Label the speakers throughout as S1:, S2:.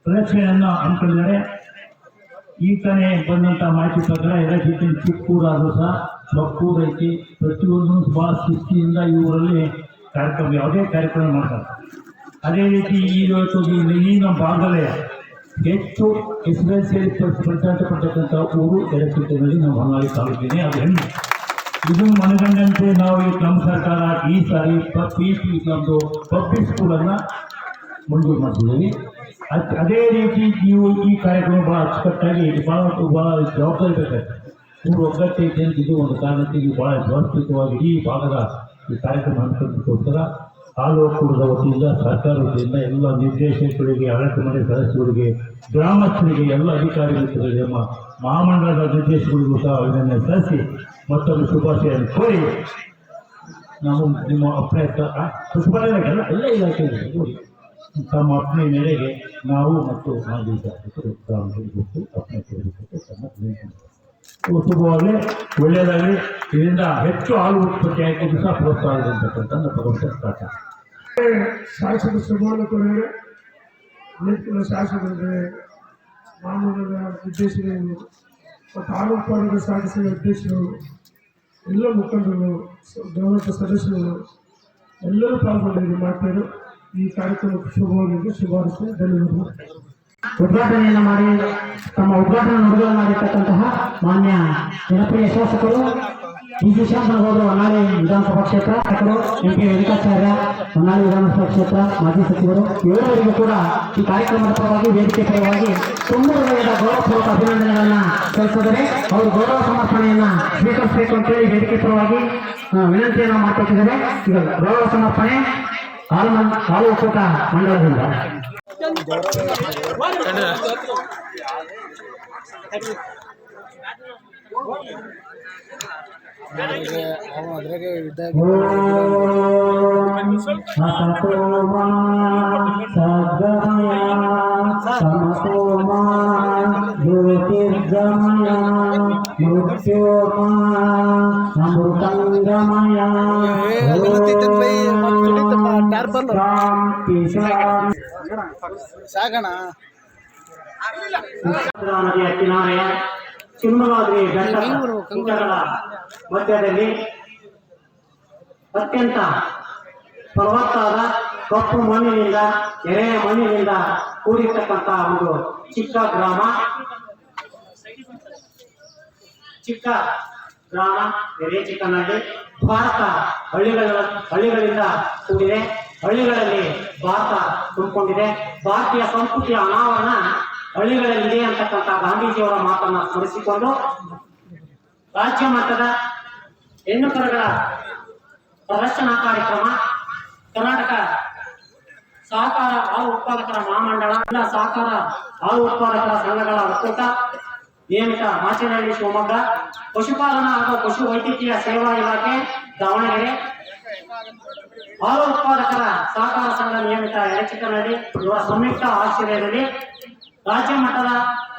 S1: ಪ್ರದಕ್ಷಿಣೆಯನ್ನು ಹಮ್ಮಿಕೊಂಡಿದ್ದಾರೆ. ಈ ತಾನೇ ಬಂದಂಥ ಮಾಹಿತಿ ಪ್ರಕಾರ ಎಲ್ಲಕ್ಕಿಂತ ಚಿಕ್ಕೂರಾದರೂ ಸಹ ಮಕ್ಕೂರು ಐತಿ. ಪ್ರತಿಯೊಂದು ಭಾಳ ಶಿಸ್ತಿಯಿಂದ ಈ ಊರಲ್ಲಿ ಕಾರ್ಯಕ್ರಮ ಯಾವುದೇ ಕಾರ್ಯಕ್ರಮ ಮಾಡ್ತಾರೆ. ಅದೇ ರೀತಿ ಇವತ್ತು ಈ ನಮ್ಮ ಭಾಗದಲ್ಲೇ ಹೆಚ್ಚು SSLC ಫಲಿತಾಂಶ ಪಡ್ತಕ್ಕಂಥ ಊರು ಎಲೆಕ್ಟ್ರಿಕಲ್ನಲ್ಲಿ ನಮ್ಮ ಹೊನ್ನಾಳಿ ತಾಲೂಕಿನೇ. ಅದು ಹೆಣ್ಣು ಇದನ್ನು ಮನಗಂಡಂತೆ ನಾವು ನಮ್ಮ ಸರ್ಕಾರ ಈ ಸಾರಿ ನಮ್ಮದು ಪಬ್ಲಿಕ್ ಸ್ಕೂಲನ್ನು ಮಂಜೂರು ಮಾಡ್ತಿದ್ದೀವಿ. ಅದೇ ರೀತಿ ನೀವು ಈ ಕಾರ್ಯಕ್ರಮ ಭಾಳ ಅಚ್ಚುಕಟ್ಟಾಗಿ ಭಾಳ ಜವಾಬ್ದಾರಿ ಬೇಕಾಗ್ತದೆ. ಊರು ಒಗ್ಗಟ್ಟೈತೆ ಅಂತ ಇದು ಒಂದು ಕಾರಣಕ್ಕೆ ನೀವು ಭಾಳ ವ್ಯವಸ್ಥಿತವಾಗಿ ಈ ಭಾಗದ ಈ ಕಾರ್ಯಕ್ರಮ ಹಮ್ಮಿಕೊಳ್ಳೋದಕ್ಕೋಸ್ಕರ ಹಾಲು ಒಕ್ಕೂಟದ ವತಿಯಿಂದ ಸರ್ಕಾರ ವತಿಯಿಂದ ಎಲ್ಲ ನಿರ್ದೇಶಕರಿಗೆ, ಆಡಳಿತ ಮಂಡಳಿ ಸದಸ್ಯರಿಗೆ, ಗ್ರಾಮಸ್ಥರಿಗೆ, ಎಲ್ಲ ಅಧಿಕಾರಿಗಳಿಗೆ, ನಮ್ಮ ಮಹಾಮಂಡಲದ ನಿರ್ದೇಶಕರಿಗೂ ಸಹ ಅಭಿನಂದನೆ ಸಲ್ಲಿಸಿ ಮತ್ತೊಂದು ಶುಭಾಶಯವನ್ನು ಕೋರಿ ನಾವು ನಿಮ್ಮ ಅಪ್ಪಣೆ ಎಲ್ಲ ಇಲಾಖೆಯಲ್ಲಿ ನೋಡಿ ತಮ್ಮ ಅಪ್ಪಣೆ ಮೇರೆಗೆ ನಾವು ಮತ್ತು ಮಾಜಿ ಶಾಸಕರು ಗ್ರಾಮಗಳಿಗೆ ಅಪ್ಪಣೆ ಕೊಡಬೇಕು ತಮ್ಮ ಶುಭವಾಗಲಿ, ಒಳ್ಳೆಯದಾಗಲಿ. ಇದರಿಂದ ಹೆಚ್ಚು ಹಾಲು ಉತ್ಪತ್ತಿ ಆಯ್ಕೆಗೂ ಸಹ ಪ್ರೋತ್ಸಾಹ ಇದೆ ಅಂತಕ್ಕಂಥ ಭರವಸೆ ಸ್ಟಾರ್ಟ್.
S2: ಶಾಸಕ ಶುಭವನ್ನು ಕೋರಿದರೆ ನೆಚ್ಚಿನ ಶಾಸಕರಿಗೆ, ಮಾನವರ ನಿರ್ದೇಶಕರು ಮತ್ತು ಹಾಲು ಉತ್ಪಾದಕ ಶಾಸಕರ ಅಧ್ಯಕ್ಷರು, ಎಲ್ಲ ಮುಖಂಡರು, ಗೌರವ ಸದಸ್ಯರು ಎಲ್ಲರೂ ಪಾಲ್ಗೊಂಡಿದ್ದು ಮಾತಾಡಿ ಈ ಕಾರ್ಯಕ್ರಮಕ್ಕೆ ಶುಭವಾಗಿ ಶುಭಾಶಯ. ಧನ್ಯವಾದಗಳು.
S3: ಉದ್ಘಾಟನೆಯನ್ನು ಮಾಡಿ ತಮ್ಮ ಉದ್ಘಾಟನಾ ನುಡಿಗಳನ್ನು ಮಾಡಿರ್ತಕ್ಕಂತಹ ಮಾನ್ಯ ಜನಪ್ರಿಯ ಶಾಸಕರು ಡಿ.ಸಿ. ಶಾಂತನಗೌಡರು, ಹೊನ್ನಾಳಿ ವಿಧಾನಸಭಾ ಕ್ಷೇತ್ರ, MP ವೆಂಕಟಾಚಾರ್ಯ, ಹೊನ್ನಾಳಿ ವಿಧಾನಸಭಾ ಕ್ಷೇತ್ರ ಮಾಜಿ ಸಚಿವರು, ಇವರವರಿಗೂ ಕೂಡ ಈ ಕಾರ್ಯಕ್ರಮದ ಪರವಾಗಿ, ವೇದಿಕೆ ಪರವಾಗಿ ತುಂಬ ಹೃದಯದ ಗೌರವಪೂರ್ವಕ ಅಭಿನಂದನೆಗಳನ್ನು ಸಲ್ಲಿಸಿದರೆ ಅವರು ಗೌರವ ಸಮರ್ಪಣೆಯನ್ನು ಸ್ವೀಕರಿಸಬೇಕು ಅಂತೇಳಿ ವೇದಿಕೆ ಪರವಾಗಿ ವಿನಂತಿಯನ್ನು ಮಾಡ್ಕೊತಿದ್ದಾರೆ. ಈಗ ಗೌರವ ಸಮರ್ಪಣೆ ಹಾಲು ಒಕ್ಕೂಟ ಮಂಡಳದಿಂದ.
S4: ಸಾಗಣ
S3: ನದಿಯ ಕಿನಾರೆಯ ಚಿಮ್ಮಗಾದ್ರಿ ಬೆಟ್ಟಗಳ ಮಧ್ಯದಲ್ಲಿ ಅತ್ಯಂತ ಫಲವತ್ತಾದ ಕಪ್ಪು ಮಣ್ಣಿನಿಂದ, ಎರೆಯ ಮಣ್ಣಿನಿಂದ ಕೂಡಿರ್ತಕ್ಕಂಥ ಒಂದು ಚಿಕ್ಕ ಗ್ರಾಮ ಎರೇಚಿಕನಹಳ್ಳಿ. ಭಾರತ ಹಳ್ಳಿಗಳಿಂದ ಕೂಡಿದೆ. ಹಳ್ಳಿಗಳಲ್ಲಿ ಭಾರತ ತುಂಬಿಕೊಂಡಿದೆ. ಭಾರತೀಯ ಸಂಸ್ಕೃತಿಯ ಅನಾವರಣ ಹಳ್ಳಿಗಳಲ್ಲಿದೆ ಅಂತಕ್ಕಂಥ ಗಾಂಧೀಜಿಯವರ ಮಾತನ್ನು ಸ್ಮರಿಸಿಕೊಂಡು ರಾಜ್ಯ ಮಟ್ಟದ ಹೆಣ್ಣು ಕರುಗಳ ಪ್ರದರ್ಶನ ಕಾರ್ಯಕ್ರಮ, ಕರ್ನಾಟಕ ಸಹಕಾರ ಹಾಲು ಉತ್ಪಾದಕರ ಮಹಾಮಂಡಳ, ಸಹಕಾರ ಹಾಲು ಉತ್ಪಾದಕರ ಸಂಘಗಳ ಒಕ್ಕೂಟ, ನಿಯಮಿತ ಮಾಚೇನಹಳ್ಳಿ ಶಿವಮೊಗ್ಗ, ಪಶುಪಾಲನಾ ಹಾಗೂ ಪಶು ವೈದ್ಯಕೀಯ ಸೇವಾ ಇಲಾಖೆ ದಾವಣಗೆರೆ, ಹಾಲು ಉತ್ಪಾದಕರ ಸಹಕಾರ ಸಂಘ ನಿಯಮಿತ ಎಲೆಕ್ಟ್ರಿಕಲ್ನಲ್ಲಿ ಇವರ ಸಂಯುಕ್ತ ಆಶ್ರಯದಲ್ಲಿ ರಾಜ್ಯ ಮಟ್ಟದ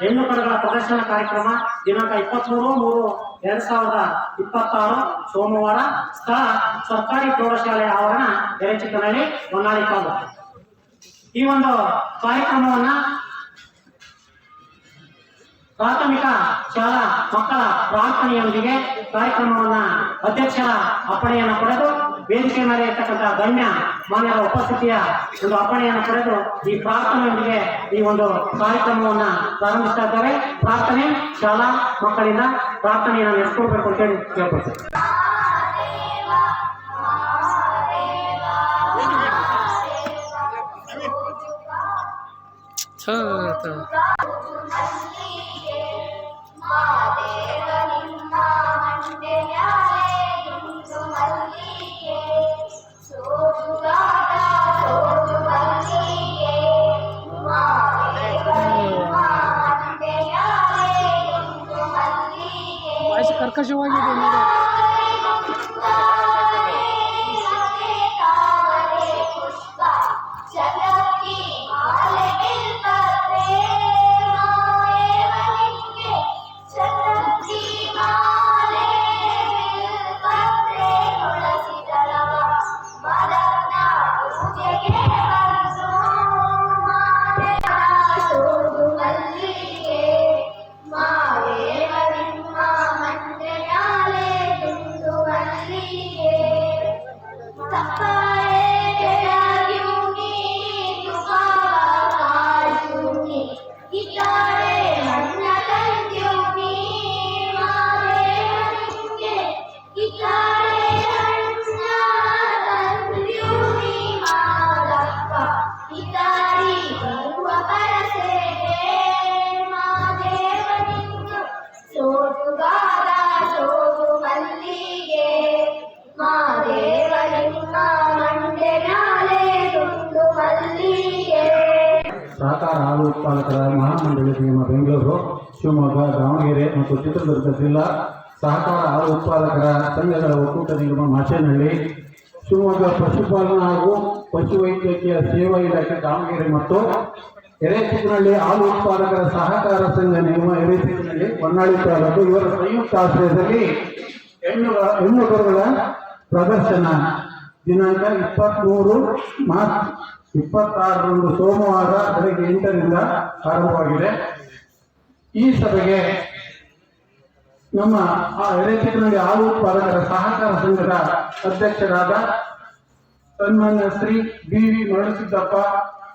S3: ಹೆಣ್ಣು ಕರುಗಳ ಪ್ರದರ್ಶನ ಕಾರ್ಯಕ್ರಮ ದಿನಾಂಕ 23/3/2026 ಸೋಮವಾರ. ಸ್ಥಳ ಸರ್ಕಾರಿ ಪ್ರೌಢಶಾಲೆ ಆವರಣ, ಎಲೆಕ್ಟ್ರಿಕಲ್ನಲ್ಲಿ, ಹೊನ್ನಾಳಿ ತಾಲೂಕು. ಈ ಒಂದು ಕಾರ್ಯಕ್ರಮವನ್ನ ಪ್ರಾಥಮಿಕ ಶಾಲಾ ಮಕ್ಕಳ ಪ್ರಾರ್ಥನೆಯೊಂದಿಗೆ ಕಾರ್ಯಕ್ರಮವನ್ನ ಅಧ್ಯಕ್ಷರ ಅಪ್ಪಣೆಯನ್ನು ಪಡೆದು ವೇದಿಕೆ ಮೇಲೆ ಇರ್ತಕ್ಕಂಥ ಗಣ್ಯ ಮಾನ್ಯರ ಉಪಸ್ಥಿತಿಯ ಒಂದು ಅಪ್ಪಣೆಯನ್ನು ಪಡೆದು ಈ ಪ್ರಾರ್ಥನೆಯೊಂದಿಗೆ ಈ ಒಂದು ಕಾರ್ಯಕ್ರಮವನ್ನ ಪ್ರಾರಂಭಿಸ್ತಾ ಇದ್ದಾರೆ. ಪ್ರಾರ್ಥನೆ ಶಾಲಾ ಮಕ್ಕಳಿಂದ ಪ್ರಾರ್ಥನೆಯನ್ನು ನಡೆಸ್ಕೊಳ್ಬೇಕು ಅಂತೇಳಿ ಕೇಳ್ಕೊಳ್ತೇವೆ.
S4: ಕರ್ಕಶವಾಗಿದೆ ನೋಡಿ.
S5: ದಾರಿ ಅಪರ ಸೇವೆ ಮಾದೇವನಿಂದು ಸೋಟುಗಾರ ಸೋಟು ಮಲ್ಲಿಗೆ ಮಾದೇವನಿಂದ ಮಂಡೆ ಮ್ಯಾಲೆ ದುಂಡು ಮಲ್ಲಿಗೆ.
S3: ಸಹಕಾರ ಹಾಲು ಉತ್ಪಾದಕರ ಮಹಾಮಂಡಳಿ ನಿಗಮ ಬೆಂಗಳೂರು, ಶಿವಮೊಗ್ಗ, ದಾವಣಗೆರೆ ಮತ್ತು ಚಿತ್ರದುರ್ಗ ಜಿಲ್ಲಾ ಸಹಕಾರ ಹಾಲು ಉತ್ಪಾದಕರ ಸಂಘಗಳ ಒಕ್ಕೂಟ ನಿಗಮ ಮಾಚೇನಹಳ್ಳಿ, ಶಿವಮೊಗ್ಗ ಪಶುಪಾಲನಾ ಹಾಗೂ ಪಶುವೈದ್ಯಕೀಯ ಸೇವಾ ಇಲಾಖೆ ದಾವಣಗೆರೆ ಮತ್ತು ಎರೆಚಿಕ್ಕನಹಳ್ಳಿ ಹಾಲು ಉತ್ಪಾದಕರ ಸಹಕಾರ ಸಂಘ ನಿಗಮ ಎರೆಚಿಕ್ಕನಹಳ್ಳಿ ಹೊನ್ನಾಳಿ ತಾಲೂಕು ಇವರ ಸಂಯುಕ್ತ ಆಶ್ರಯದಲ್ಲಿ ಹೆಣ್ಣು ಕರುಗಳ ಪ್ರದರ್ಶನ ದಿನಾಂಕ 23 ಮಾರ್ಚ್ 26ರಂದು ಸೋಮವಾರ ಬೆಳಗ್ಗೆ 8ರಿಂದ ಆರಂಭವಾಗಿದೆ. ಈ ಸಭೆಗೆ ನಮ್ಮ ಎರೆಚಿಕ್ಕನಹಳ್ಳಿ ಹಾಲು ಉತ್ಪಾದಕರ ಸಹಕಾರ ಸಂಘದ ಅಧ್ಯಕ್ಷರಾದ ಸನ್ಮಾನ್ಯ ಶ್ರೀ ಬಿ.ವಿ. ಮರಳುಸಿದ್ದಪ್ಪ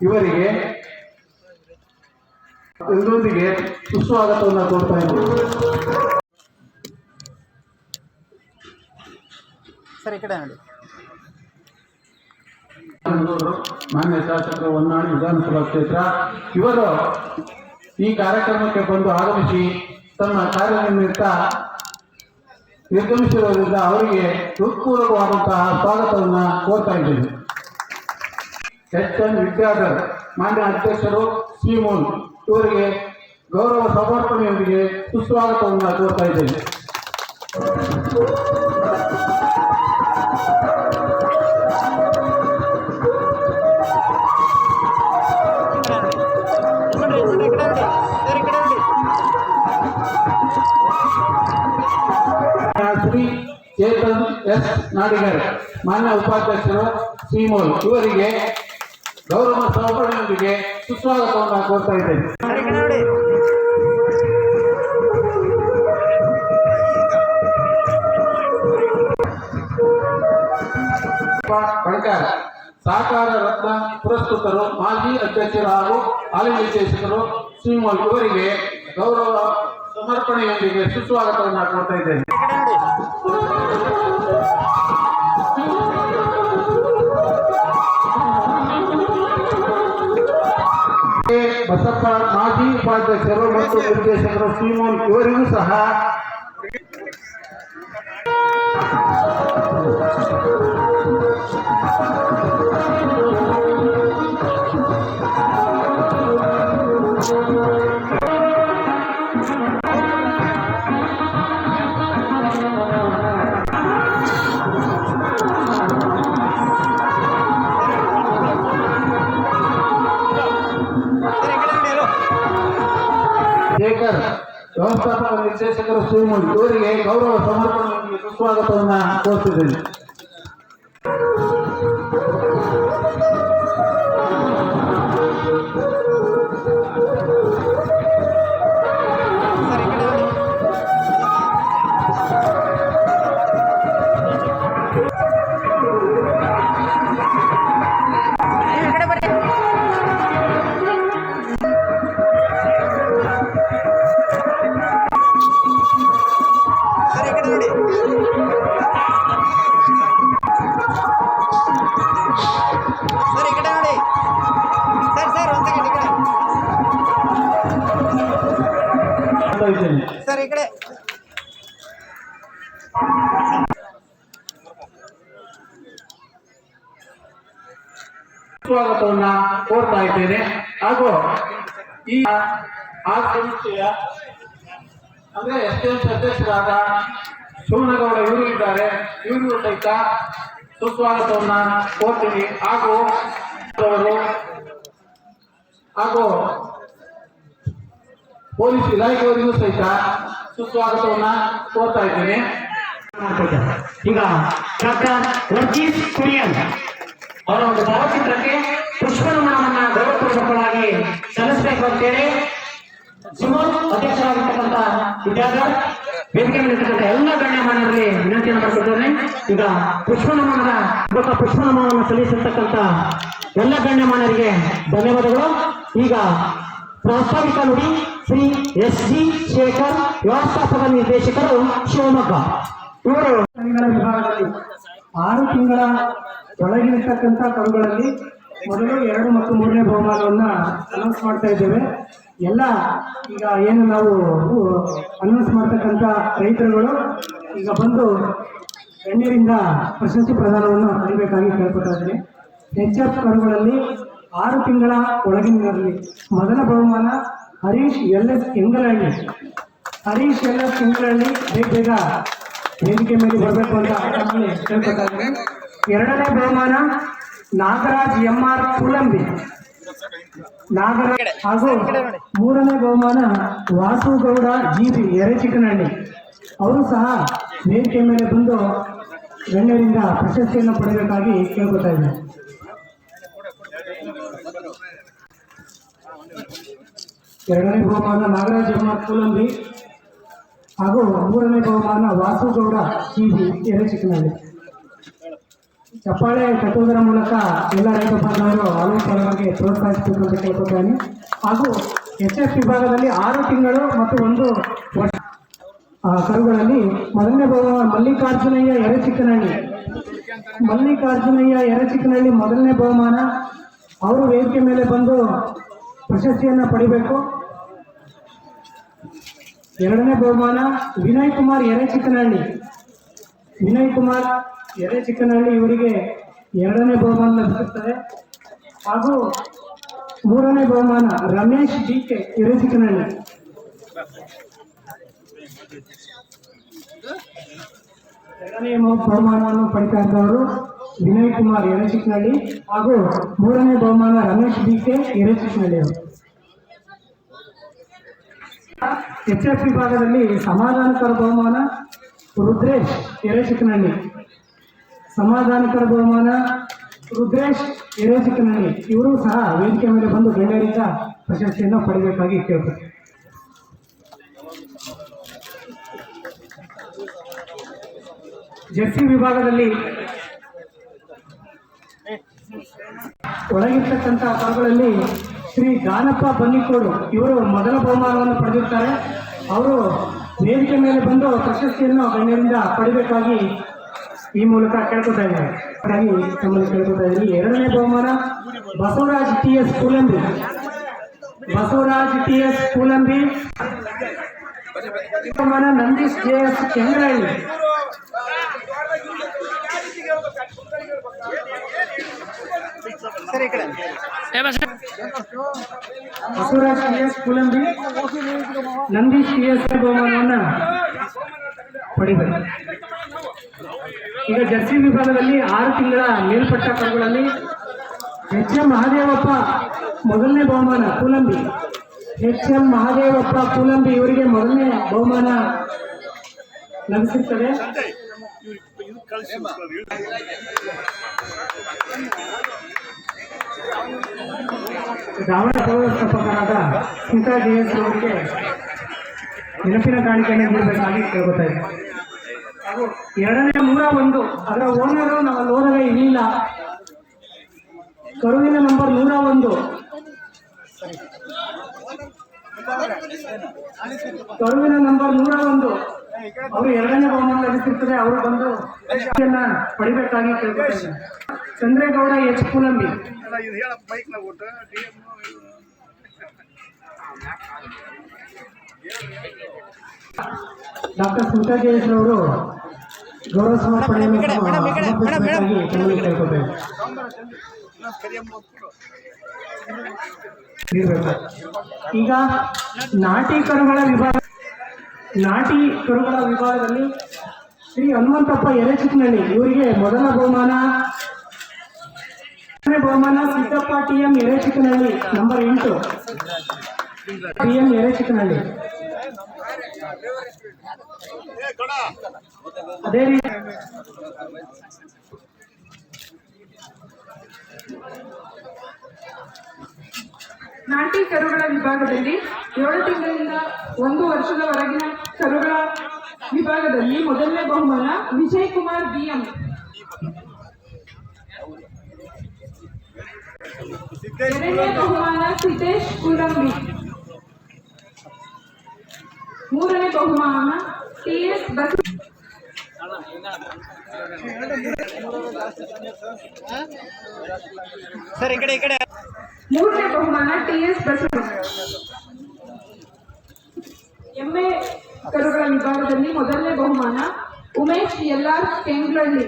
S3: ಇವರಿಗೆ ಇದರೊಂದಿಗೆ ಸುಸ್ವಾಗತವನ್ನು ಕೋರ್ತಾ ಇದ್ದೇವೆ.
S4: ಸರ್ ಈ ಕಡೆ ನೋಡಿ.
S3: ಮಾನ್ಯ ಶಾಸಕರು ಹೊನ್ನಾಳಿ ವಿಧಾನಸಭಾ ಕ್ಷೇತ್ರ ಇವರು ಈ ಕಾರ್ಯಕ್ರಮಕ್ಕೆ ಬಂದು ಆಗಮಿಸಿ ತಮ್ಮ ಕಾರ್ಯನಿಮಿತ್ತ ನಿರ್ಗಮಿಸಿರುವುದರಿಂದ ಅವರಿಗೆ ಹೃತ್ಪೂರ್ವಕವಾದಂತಹ ಸ್ವಾಗತವನ್ನು ಕೋರ್ತಾ ಇದ್ದೇವೆ. ಎಚ್.ಎನ್. ವಿದ್ಯಾಧರ್ ಮಾನ್ಯ ಅಧ್ಯಕ್ಷರು ಶ್ರೀಮೂಲ್ ಇವರಿಗೆ ಗೌರವ ಸಮರ್ಪಣೆಯೊಂದಿಗೆ ಸುಸ್ವಾಗತವನ್ನು ಕೋರ್ತಾ ಇದ್ದೇವೆ. ಶ್ರೀ ಚೇತನ್ ಎಸ್ ನಾಡಿಗರ್ ಮಾನ್ಯ ಉಪಾಧ್ಯಕ್ಷರು ಶ್ರೀಮೂಲ್ ಇವರಿಗೆ ಗೌರವ ಸಮರ್ಪಣೆಯೊಂದಿಗೆ ಸುಸ್ವಾಗತವನ್ನು ಕೋರ್ತಾ ಇದ್ದೇನೆ. ಬಣಕಾರ್ ಸಹಕಾರ ರತ್ನ ಪುರಸ್ಕೃತರು ಮಾಜಿ ಅಧ್ಯಕ್ಷರು ಹಾಗೂ ಹಾಲಿ ನಿರ್ದೇಶಕರು ಶ್ರೀಮೂಲ್ ಇವರಿಗೆ ಗೌರವ ಸಮರ್ಪಣೆಯೊಂದಿಗೆ ಸುಸ್ವಾಗತವನ್ನು ಕೋರ್ತಾ ಇದ್ದೇನೆ. ಬಸಪ್ಪ ಮಾಜಿ ಉಪಾಧ್ಯಕ್ಷರು ಮತ್ತು ನಿರ್ದೇಶಕರು ಶ್ರೀಮೂಲ್ ಇವರಿಗೂ ಸಹ ಶೇಖರ್ ವ್ಯವಸ್ಥಾಪಕ ನಿರ್ದೇಶಕರು ಶ್ರೀಮೂಲ್ ಇವರಿಗೆ ಗೌರವ ಸಮರ್ಪಣೆಯೊಂದಿಗೆ ಸುಸ್ವಾಗತವನ್ನು ಕೋರುತ್ತಿದ್ದೇನೆ.
S4: ಸರ್ ಈ ಕಡೆ
S3: ಸ್ವಾಗತವನ್ನ ಕೋರ್ತಾ ಇದ್ದೇನೆ. ಹಾಗೂ ಈ ಆ ಸಂಸ್ಥೆಯ ಅಂದ್ರೆ ಎಸ್ಎಂಸಿ ಅಧ್ಯಕ್ಷರಾದ ಶಿವನಗೌಡ ಇವರು ಇದ್ದಾರೆ, ಇವರಿಗೂ ಸಹಿತ ಸುಸ್ವಾಗತವನ್ನ ಕೋರ್ತೀನಿ. ಹಾಗೂ ಪೊಲೀಸ್ ಇಲಾಖೆಯವರಿಗೂ ಸಹಿತ ಸುಸ್ವಾಗತವನ್ನ ಕೋರ್ತಾ ಇದ್ದೇನೆ.
S6: ಈಗ ಡಾಕ್ಟರ್ ವರ್ಗೀಸ್ ಕುರಿಯನ್ ಅವರ ಒಂದು ಭಾವಚಿತ್ರಕ್ಕೆ ಪುಷ್ಪನಮನವನ್ನ ಗೌರವಪೂರ್ವಕವಾಗಿ ಸಲ್ಲಿಸಬೇಕು ಅಂತೇಳಿ ಸುಮೋಲ್ ಅಧ್ಯಕ್ಷರಾಗಿರ್ತಕ್ಕಂಥ ವಿದ್ಯಾಧರ್ ವೇದಿಕೆ ಮೇಲಿರ್ತಕ್ಕಂಥ ಎಲ್ಲ ಗಣ್ಯಮಾನ್ಯರಲ್ಲಿ ವಿನಂತಿಯನ್ನು ಮಾಡಿಕೊಳ್ತೇನೆ. ಈಗ ಪುಷ್ಪನಮನವನ್ನು ಸಲ್ಲಿಸಿರ್ತಕ್ಕಂಥ ಎಲ್ಲ ಗಣ್ಯಮಾನ್ಯರಿಗೆ ಧನ್ಯವಾದಗಳು. ಈಗ ಪ್ರಾಸ್ತಾವಿಕ ನುಡಿ ಶ್ರೀ ಎಸ್.ಜಿ. ಶೇಖರ್ ವ್ಯವಸ್ಥಾಪಕ ನಿರ್ದೇಶಕರು ಶಿವಮೊಗ್ಗ. ಇವರು
S2: ವಿಭಾಗದಲ್ಲಿ 6 ತಿಂಗಳ ಒಳಗಿರತಕ್ಕಂಥ ಕರುಗಳಲ್ಲಿ
S3: ಮೊದಲು 2 ಮತ್ತು 3ನೇ ಬಹುಮಾನವನ್ನ ಅನೌನ್ಸ್ ಮಾಡ್ತಾ ಇದ್ದೇವೆ. ಎಲ್ಲ ಈಗ ಏನು ನಾವು ಅನೌನ್ಸ್ ಮಾಡ್ತಕ್ಕಂಥ ರೈತರುಗಳು ಈಗ ಬಂದು ಗಣ್ಯರಿಂದ ಪ್ರಶಸ್ತಿ ಪ್ರದಾನವನ್ನು ಪಡಿಬೇಕಾಗಿ ಕೇಳ್ಕೊತಾ ಇದ್ದೀನಿ. HF ಕರುಗಳಲ್ಲಿ 6 ತಿಂಗಳ ಒಳಗಿನವರಲ್ಲಿ ಮೊದಲ ಬಹುಮಾನ ಹರೀಶ್ LS ಎಂಗಲಹಳ್ಳಿ. ಹರೀಶ್ LS ಎಂಗಲಹಳ್ಳಿ ಬೇಗ ವೇದಿಕೆ ಮೇಲೆ ಬರಬೇಕು ಅಂತ ನಮ್ಮಲ್ಲಿ ಕೇಳ್ಕೊತಾ ಇದ್ದೀನಿ. 2ನೇ ಬಹುಮಾನ ನಾಗರಾಜ್ MR ಕೂಲಂಬಿ ನಾಗರಾಜ್ ಹಾಗೂ 3ನೇ ಬಹುಮಾನ ವಾಸುಗೌಡ GB ಎರೆಚಿಕ್ಕನಹಳ್ಳಿ. ಅವರು ಸಹ ವೇದಿಕೆ ಮೇಲೆ ಬಂದು ಗಣ್ಯರಿಂದ ಪ್ರಶಸ್ತಿಯನ್ನು ಪಡೆಯಬೇಕಾಗಿ ಕೇಳ್ಕೊತಾ ಇದ್ದಾರೆ. 2ನೇ ಬಹುಮಾನ ನಾಗರಾಜ್ MR ಕೂಲಂಬಿ ಹಾಗೂ 3ನೇ ಬಹುಮಾನ ವಾಸುಗೌಡ GB ಎರೆಚಿಕ್ಕನಹಳ್ಳಿ. ಚಪ್ಪಾಳೆ ತಟ್ಟುವುದರ ಮೂಲಕ ಎಲ್ಲ ರೈತ ಬಾಂಧವರು ಆಲೋಚನೆಗಳಿಗೆ ಪ್ರೋತ್ಸಾಹಿಸಬೇಕು ಅಂತ ಕೇಳ್ಕೊತಾನೆ. ಹಾಗೂ HF ವಿಭಾಗದಲ್ಲಿ 6 ತಿಂಗಳು ಮತ್ತು 1 ವರ್ಷ ಕರುಗಳಲ್ಲಿ ಮೊದಲನೇ ಬಹುಮಾನ ಮಲ್ಲಿಕಾರ್ಜುನಯ್ಯ ಎರೆಚಿಕ್ಕನಹಳ್ಳಿ. ಮಲ್ಲಿಕಾರ್ಜುನಯ್ಯ ಎರೆಚಿಕ್ಕನಹಳ್ಳಿ ಮೊದಲನೇ ಬಹುಮಾನ. ಅವರು ವೇದಿಕೆ ಮೇಲೆ ಬಂದು ಪ್ರಶಸ್ತಿಯನ್ನು ಪಡಿಬೇಕು. 2ನೇ ಬಹುಮಾನ ವಿನಯ್ ಕುಮಾರ್ ಎರೆಚಿಕ್ಕನಹಳ್ಳಿ. ವಿನಯ್ ಕುಮಾರ್ ಎರೆಚಿಕ್ಕನಹಳ್ಳಿ ಇವರಿಗೆ 2ನೇ ಬಹುಮಾನ ಲಭಿಸುತ್ತದೆ. ಹಾಗೂ 3ನೇ ಬಹುಮಾನ ರಮೇಶ್ DK ಎರೆಚಿಕ್ಕನಹಳ್ಳಿ. 2ನೇ ಬಹುಮಾನವನ್ನು ಪಡಿತಾ ಇದ್ದವರು ವಿನಯ್ ಕುಮಾರ್ ಎರೆಚಿಕ್ಕನಹಳ್ಳಿ ಹಾಗೂ 3ನೇ ಬಹುಮಾನ ರಮೇಶ್ DK ಎರೆಚಿಕ್ಕನಹಳ್ಳಿ ಅವರು. HF ವಿಭಾಗದಲ್ಲಿ ಸಮಾಧಾನಕರ ಬಹುಮಾನ ರುದ್ರೇಶ್ ಎರೆಚಿಕ್ಕನಹಳ್ಳಿ. ಸಮಾಧಾನಕರ ಬಹುಮಾನ ರುದ್ರೇಶ್ ಎರೆಚಿಕ್ಕನಹಳ್ಳಿ. ಇವರು ಸಹ ವೇದಿಕೆ ಮೇಲೆ ಬಂದು ಗಣ್ಯರಿಂದ ಪ್ರಶಸ್ತಿಯನ್ನು ಪಡೆಯಬೇಕಾಗಿ ಕೇಳ್ತಾರೆ. ಜೆರ್ಸಿ ವಿಭಾಗದಲ್ಲಿ ಒಳಗಿರ್ತಕ್ಕಂಥ ಕರುಗಳಲ್ಲಿ ಶ್ರೀ ಗಾನಪ್ಪ ಬನ್ನಿಕೋಡು ಇವರು ಮೊದಲ ಬಹುಮಾನವನ್ನು ಪಡೆದಿರ್ತಾರೆ. ಅವರು ವೇದಿಕೆ ಮೇಲೆ ಬಂದು ಪ್ರಶಸ್ತಿಯನ್ನು ಗಣ್ಯರಿಂದ ಪಡೆಯಬೇಕಾಗಿ ಈ ಮೂಲಕ ಕೇಳ್ಕೊತಾ ಇದ್ದಾರೆ. ತಮ್ಮಲ್ಲಿ ಕೇಳ್ಕೊತಾ ಇದ್ದೀನಿ. 2ನೇ ಬಹುಮಾನ ಬಸವರಾಜ್ TS ಕೂಲಂಬಿ. ಬಸವರಾಜ್ TS ಕೂಲಂಬಿ. ಬಹುಮಾನ ನಂದೀಶ್ JS ಕೆಂಗರಹಳ್ಳಿ.
S4: ಸರ್ ಈ ಕಡೆ
S3: ಬಸವರಾಜ್ TS ಕೂಲಂಬಿ ನಂದೀಶ್ TS ಬಹುಮಾನವನ್ನು ಪಡಿಬೇಕು. ಈಗ ಜರ್ಸಿ ವಿಭಾಗದಲ್ಲಿ 6 ತಿಂಗಳ ಮೇಲ್ಪಟ್ಟ ಕರುಗಳಲ್ಲಿ HM ಮಹಾದೇವಪ್ಪ ಮೊದಲನೇ ಬಹುಮಾನ ಕೂಲಂಬಿ. HM ಮಹಾದೇವಪ್ಪ ಕೂಲಂಬಿ ಇವರಿಗೆ ಮೊದಲನೇ ಬಹುಮಾನ ಲಭಿಸುತ್ತದೆ. ದಾವಣಗೆರೆ ವ್ಯವಸ್ಥಾಪಕರಾದ ಸ್ಮಿತಾ JS ಅವರಿಗೆ ನೆನಪಿನ ಕಾಣಿಕೆಯನ್ನು ನೀಡಬೇಕಾಗಿ ಕೇಳ್ಕೊತಾ ಇದೆ. ಹಾಗೂ 2ನೇ 101 ಅದರ ಓನರು ನಾವಲ್ಲಿ ಓನರೇ ಇರಲಿಲ್ಲ. ಕರುವಿನ ನಂಬರ್ 101. ಕರುವಿನ ನಂಬರ್ 101 ಅವರು 2ನೇ ಬಹುಮಾನ ಲಭಿಸಿರ್ತದೆ. ಅವರು ಬಂದು ಪ್ರಶಸ್ತಿಯನ್ನ ಪಡಿಬೇಕಾಗಿ ಕೇಳ್ಕೊತಾ ಇದ್ದಾರೆ. Chandregowda H Kulambi. Doctor Smita JS ಅವರು ಗೌರವ ಸಮರ್ಪಣೆಯನ್ನು ಸಮರ್ಪಿಸಬೇಕಾಗಿ ಕೇಳ್ಕೊತಾ ಇದ್ದಾರೆ. ಈಗ ನಾಟಿ ಕರುಗಳ ವಿಭಾಗದಲ್ಲಿ ಶ್ರೀ ಹನುಮಂತಪ್ಪ ಎರೆಚಿಕ್ಕನಹಳ್ಳಿ ಇವರಿಗೆ ಮೊದಲ ಬಹುಮಾನ. Siddappa TM Erechikkanahalli number 8 TM Erechikkanahalli. ಅದೇ ರೀತಿ
S7: ನಾಟಿ ಕರುಗಳ ವಿಭಾಗದಲ್ಲಿ 7 ತಿಂಗಳಿಂದ 1 ವರ್ಷದವರೆಗಿನ ಕರುಗಳ ವಿಭಾಗದಲ್ಲಿ ಮೊದಲನೇ ಬಹುಮಾನ ವಿಜಯ್ ಕುಮಾರ್ BM. 2ನೇ ಬಹುಮಾನ ಸಿದ್ದೇಶ್ ಕೂಲಂಬಿ. 3ನೇ ಬಹುಮಾನ TS
S4: ಸರ್ ಈ ಕಡೆ
S7: ಮೂರನೇ ಬಹುಮಾನ ಟಿಎಸ್ ಬಸವರಾಜ್. ಎಮ್ಮೆ ಕರುಗಳ ವಿಭಾಗದಲ್ಲಿ ಮೊದಲನೇ ಬಹುಮಾನ ಉಮೇಶ್ ಎಲ್ಆರ್ ಕೆಂಗ್ಲಳ್ಳಿ.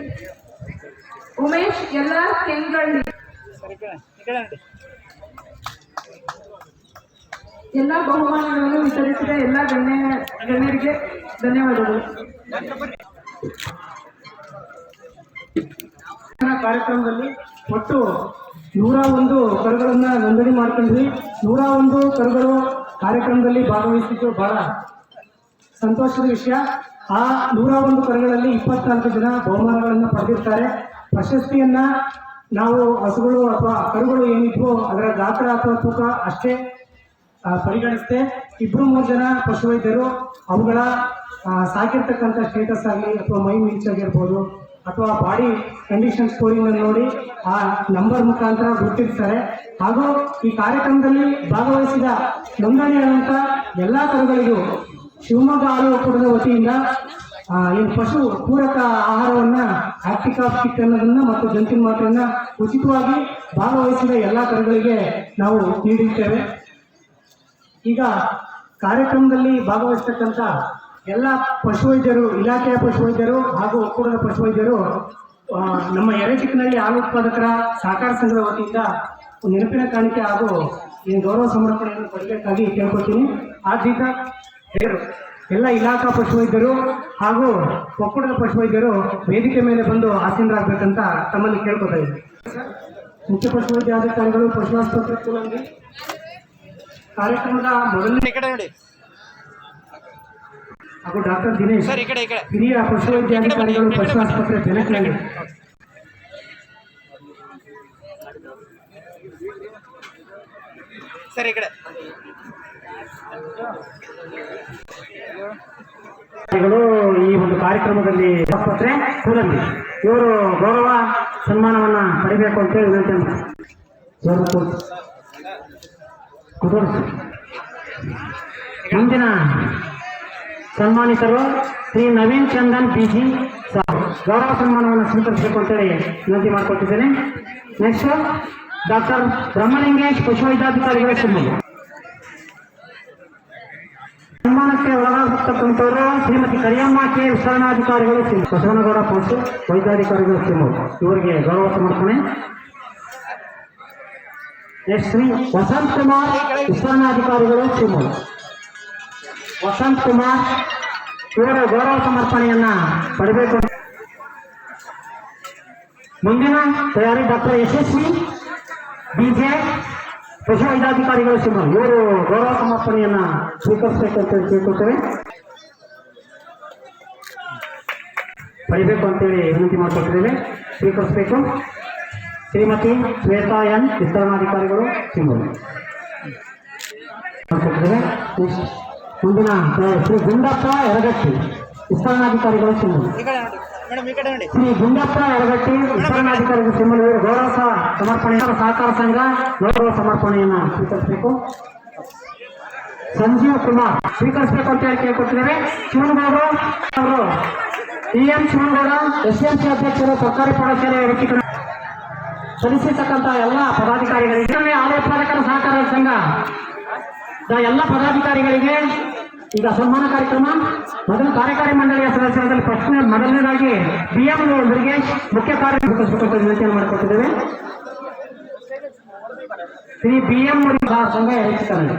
S4: ಸರ್ ಈ ಕಡೆ ನೋಡಿ.
S7: ಎಲ್ಲ ಬಹುಮಾನಗಳನ್ನು ವಿತರಿಸಿದ ಎಲ್ಲ ಗಣ್ಯರಿಗೆ ಧನ್ಯವಾದಗಳು.
S6: ಕಾರ್ಯಕ್ರಮದಲ್ಲಿ ಒಟ್ಟು 101 ಕರುಗಳನ್ನ ನೋಂದಣಿ ಮಾಡ್ಕೊಂಡ್ವಿ. 101 ಕರುಗಳು ಕಾರ್ಯಕ್ರಮದಲ್ಲಿ ಭಾಗವಹಿಸಿದ್ದು ಬಹಳ ಸಂತೋಷದ ವಿಷಯ. ಆ 101 ಕರುಗಳಲ್ಲಿ 24 ಜನ ಬಹುಮಾನಗಳನ್ನು ಪಡೆದಿರ್ತಾರೆ. ಪ್ರಶಸ್ತಿಯನ್ನ ನಾವು ಹಸುಗಳು ಅಥವಾ ಕರುಗಳು ಏನಿದ್ವು ಅದರ ಗಾತ್ರ ಅಥವಾ ತೂಕ ಅಷ್ಟೇ ಪರಿಗಣಿಸುತ್ತೆ. 2-3 ಜನ ಪಶುವೈದ್ಯರು ಅವುಗಳ ಸಾಕಿರ್ತಕ್ಕಂಥ ಸ್ಟೇಟಸ್ ಆಗಲಿ ಅಥವಾ ಮೈ ಮಿಂಚ್ ಆಗಿರ್ಬೋದು ಅಥವಾ ಬಾಡಿ ಕಂಡೀಷನ್ ಸ್ಕೋರಿಂಗ್ ನೋಡಿ ಆ ನಂಬರ್ ಮುಖಾಂತರ ಗುರುತಿರ್ತಾರೆ. ಹಾಗೂ ಈ ಕಾರ್ಯಕ್ರಮದಲ್ಲಿ ಭಾಗವಹಿಸಿದ ನೋಂದಣಿಯಾದಂಥ ಎಲ್ಲ ಕರುಗಳಿಗೂ ಶಿವಮೊಗ್ಗ ಹಾಲು ಒಕ್ಕೂಟದ ವತಿಯಿಂದ ಈ ಪಶು ಪೂರಕ ಆಹಾರವನ್ನ ಆಕ್ಟಿಕಾಫ್ ಕಿಟ್ ಅನ್ನೋದನ್ನ ಮತ್ತು ಜಂತಿನ ಮಾತ್ರೆಯನ್ನ ಉಚಿತವಾಗಿ ಭಾಗವಹಿಸಿದ ಎಲ್ಲ ಕರುಗಳಿಗೆ ನಾವು ನೀಡಿದ್ದೇವೆ. ಈಗ ಕಾರ್ಯಕ್ರಮದಲ್ಲಿ ಭಾಗವಹಿಸತಕ್ಕಂಥ ಎಲ್ಲ ಪಶುವೈದ್ಯರು, ಇಲಾಖೆಯ ಪಶುವೈದ್ಯರು ಹಾಗೂ ಒಕ್ಕೂಟದ ಪಶುವೈದ್ಯರು ನಮ್ಮ ಎರೆಚಿಕ್ಕನಹಳ್ಳಿ ಹಾಲು ಉತ್ಪಾದಕರ ಸಹಕಾರ ಸಂಘದ ವತಿಯಿಂದ ನೆನಪಿನ ಕಾಣಿಕೆ ಹಾಗೂ ಈ ಗೌರವ ಸಮರ್ಪಣೆಯನ್ನು ಪಡೆಯಬೇಕಾಗಿ ಕೇಳ್ಕೊತೀನಿ. ಆದ್ರಿಂದ ಎಲ್ಲ ಇಲಾಖಾ ಪಶುವೈದ್ಯರು ಹಾಗೂ ಒಕ್ಕೂಟದ ಪಶುವೈದ್ಯರು ವೇದಿಕೆ ಮೇಲೆ ಬಂದು ಆಸೀನರಾಗಬೇಕಂತ ತಮ್ಮಲ್ಲಿ ಕೇಳ್ಕೊತಾ ಇದ್ದೀನಿ. ಮುಖ್ಯ ಪಶುವೈದ್ಯಾಧಿಕಾರಿಗಳು, ಪಶು ಆಸ್ಪತ್ರೆ ಕೂಲಂಗಿ ಕಾರ್ಯಕ್ರಮದ ಮೊದಲನೇ
S4: ಈ ಕಡೆ ನೋಡಿ.
S6: ಹಾಗೂ ಡಾಕ್ಟರ್ ದಿನೇಶ್
S4: ಸರ್ ಈ ಕಡೆ
S6: ಹಿರಿಯ ಪಶುವೈದ್ಯಾಧಿಕಾರಿಗಳು, ಪಶು ಆಸ್ಪತ್ರೆ ಬೆನಕನಹಳ್ಳಿ.
S4: ಸರ್ ಈ ಕಡೆ
S6: ಈ ಒಂದು ಕಾರ್ಯಕ್ರಮದಲ್ಲಿ ಆಸ್ಪತ್ರೆ ಕೂಲಂಗಿ ಇವರು ಗೌರವ ಸನ್ಮಾನವನ್ನ ಪಡಿಬೇಕು ಅಂತ ಹೇಳಿ ವಿನಂತಿ ಮುಂದಿನ ಸನ್ಮಾನಿತರು ಶ್ರೀ ನವೀನ್ ಚಂದನ್ ಬಿಜಿ ಗೌರವ ಸನ್ಮಾನವನ್ನು ಸ್ವೀಕರಿಸಬೇಕು ಅಂತೇಳಿ ವಿನಂತಿ ಮಾಡಿಕೊಟ್ಟಿದ್ದೇನೆ. ನೆಕ್ಸ್ಟ್ ಡಾಕ್ಟರ್ ಬ್ರಹ್ಮಲಿಂಗೇಶ್ ಪಶುವೈದ್ಯಾಧಿಕಾರಿಗಳ ಸನ್ಮಾನಕ್ಕೆ ಒಳಗಾಗತಕ್ಕಂಥವರು ಶ್ರೀಮತಿ ಕರಿಯಮ್ಮ ಕೆ ವಿಸ್ತರಣಾಧಿಕಾರಿಗಳು ಬಸವನಗೌಡ ಪಶು ವೈದ್ಯಾಧಿಕಾರಿಗಳು ಶಿವಮೊಗ್ಗ ಇವರಿಗೆ ಗೌರವ ಸಮರ್ಪಣೆ. ನೆಕ್ಸ್ಟ್ ಶ್ರೀ ವಸಂತ್ ಕುಮಾರ್ ವಿಸ್ತರಣಾಧಿಕಾರಿಗಳು ಶಿವಮೊಗ್ಗ. ವಸಂತ್ ಕುಮಾರ್ ಇವರ ಗೌರವ ಸಮರ್ಪಣೆಯನ್ನ ಪಡೆಯಬೇಕು. ಮುಂದಿನ ತಯಾರಿ ಡಾಕ್ಟರ್ ಯಶಸ್ವಿ ಬಿಜೆ ಪಶು ವೈದ್ಯಾಧಿಕಾರಿಗಳು ಶಿವಮೊಗ್ಗ ಇವರು ಗೌರವ ಸಮರ್ಪಣೆಯನ್ನ ಸ್ವೀಕರಿಸಬೇಕು ಅಂತ ಕೇಳ್ಕೊಳ್ತೇವೆ, ಪಡಿಬೇಕು ಅಂತೇಳಿ ವಿನಂತಿ ಮಾಡಿಕೊಟ್ಟಿದ್ದೇವೆ. ಸ್ವೀಕರಿಸಬೇಕು. ಶ್ರೀಮತಿ ಶ್ವೇತಾ ಎನ್ ವಿಸ್ತರಣಾಧಿಕಾರಿಗಳು ಶಿವಮೊಗ್ಗ ಮಾಡಿಕೊಟ್ಟಿದ್ದೇವೆ. ಮುಂದಿನ ಶ್ರೀ ಗುಂಡಪ್ಪ ಯರಗಟ್ಟಿ ವಿಸ್ತರಣಾಧಿಕಾರಿಗಳು ಶಿವಮೊಗ್ಗ. ಶ್ರೀ ಗುಂಡಪ್ಪ ಯರಗಟ್ಟಿ ವಿಸ್ತರಣಾಧಿಕಾರಿಗಳು ಶಿವಮೊಗ್ಗ ಇವರು ಗೌರವ ಸಮರ್ಪಣೆ ಸಹಕಾರ ಸಂಘ ಗೌರವ ಸಮರ್ಪಣೆಯನ್ನು ಸ್ವೀಕರಿಸಬೇಕು. ಸಂಜೀವ್ ಕುಮಾರ್ ಸ್ವೀಕರಿಸಬೇಕು ಅಂತ ಹೇಳಿ ಕೇಳ್ಕೊಟ್ಟಿದ್ದೇವೆ. ಶಿವನಗೌಡ ಅವರು EM ಶಿವನಗೌಡ SMC ಅಧ್ಯಕ್ಷರು ಸರ್ಕಾರಿ ಪ್ರೌಢಶಾಲೆ ವೃತ್ತಿಕರು ಸಲ್ಲಿಸಿರ್ತಕ್ಕಂಥ ಎಲ್ಲ ಪದಾಧಿಕಾರಿಗಳಿಗೆ ಹಾಲು ಉತ್ಪಾದಕರ ಸಹಕಾರ ಸಂಘ ಎಲ್ಲ ಪದಾಧಿಕಾರಿಗಳಿಗೆ ಈಗ ಸನ್ಮಾನ ಕಾರ್ಯಕ್ರಮ. ಮೊದಲು ಕಾರ್ಯಕಾರಿ ಮಂಡಳಿಯ ಸದಸ್ಯರಲ್ಲಿ ಪ್ರಶ್ನೆ ಮೊದಲನೇದಾಗಿ BM ಮುರುಗೇಶ್ ಮುಖ್ಯ ಕಾರ್ಯದರ್ಶಿ ವಿನಂತಿಯನ್ನು ಮಾಡಿಕೊಟ್ಟಿದ್ದೇವೆ. ಶ್ರೀ BM ಮುರುಗೇಶ್ ಸಂಘ ಹೆಚ್ಚುತ್ತಾರೆ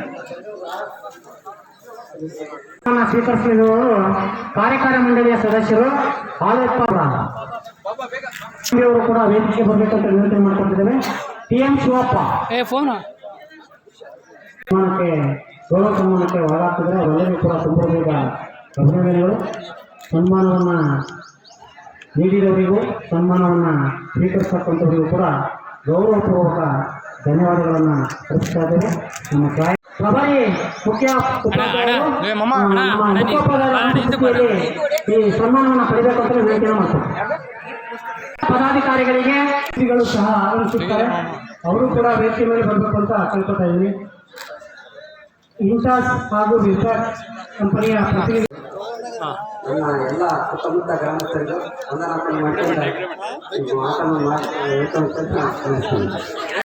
S6: ಸ್ವೀಕರಿಸಿದವರು ಕಾರ್ಯಕಾರಿ ಮಂಡಳಿಯ ಸದಸ್ಯರು ಹಾಲು ಉತ್ಪಾದಕರು ಕೂಡ ವೇದಿಕೆ ಬರಬೇಕಂತ ವಿನಂತಿ ಮಾಡಿಕೊಟ್ಟಿದ್ದೇವೆ. TM ಶಿವಪ್ಪ ಗೌರವ ಸನ್ಮಾನಕ್ಕೆ ಒಳಗಾಗ್ತಿದ್ರೆ ಅವರೆಲ್ಲರಿಗೂ ಕೂಡ ತುಂಬ ಬೇಗ ಅಭಿನಂದನೆಗಳು. ಸನ್ಮಾನವನ್ನು ನೀಡಿದವರಿಗೂ ಸನ್ಮಾನವನ್ನು ಸ್ವೀಕರಿಸತಕ್ಕಂಥವರಿಗೂ ಕೂಡ ಗೌರವಪೂರ್ವಕ ಧನ್ಯವಾದಗಳನ್ನು ಅರ್ಪಿಸ್ತಾ ಇದ್ದೇವೆ. ನಮ್ಮ ಪ್ರಭಾರಿ ಮುಖ್ಯ ಈ ಸನ್ಮಾನವನ್ನು ಪಡೆಯಬೇಕು ಅಂತ ವಿನಂತಿಯನ್ನು ಮಾಡ್ತಾರೆ. ಪದಾಧಿಕಾರಿಗಳಿಗೆ ಸಹ ಆಗಮಿಸುತ್ತಾರೆ, ಅವರು ಕೂಡ ವೇದಿಕೆ ಮೇಲೆ ಬರಬೇಕು ಅಂತ ಕೇಳ್ಕೊತಾ ಇದ್ದೀವಿ. ಇನ್ಚಾರ್ಜ್ ಹಾಗೂ ವಿಫ್ಯಾಕ್ಟ್ ಕಂಪನಿಯ ಪ್ರತಿನಿಧಿ
S8: ನನ್ನ ಎಲ್ಲ ಸುತ್ತಮುತ್ತ ಗ್ರಾಮಸ್ಥರಿಗೂ ವಂದನಾರ್ಪಣೆ ಮಾಡ್ಕೊಂಡು ಮಾತನ್ನು ಮಾಡಿ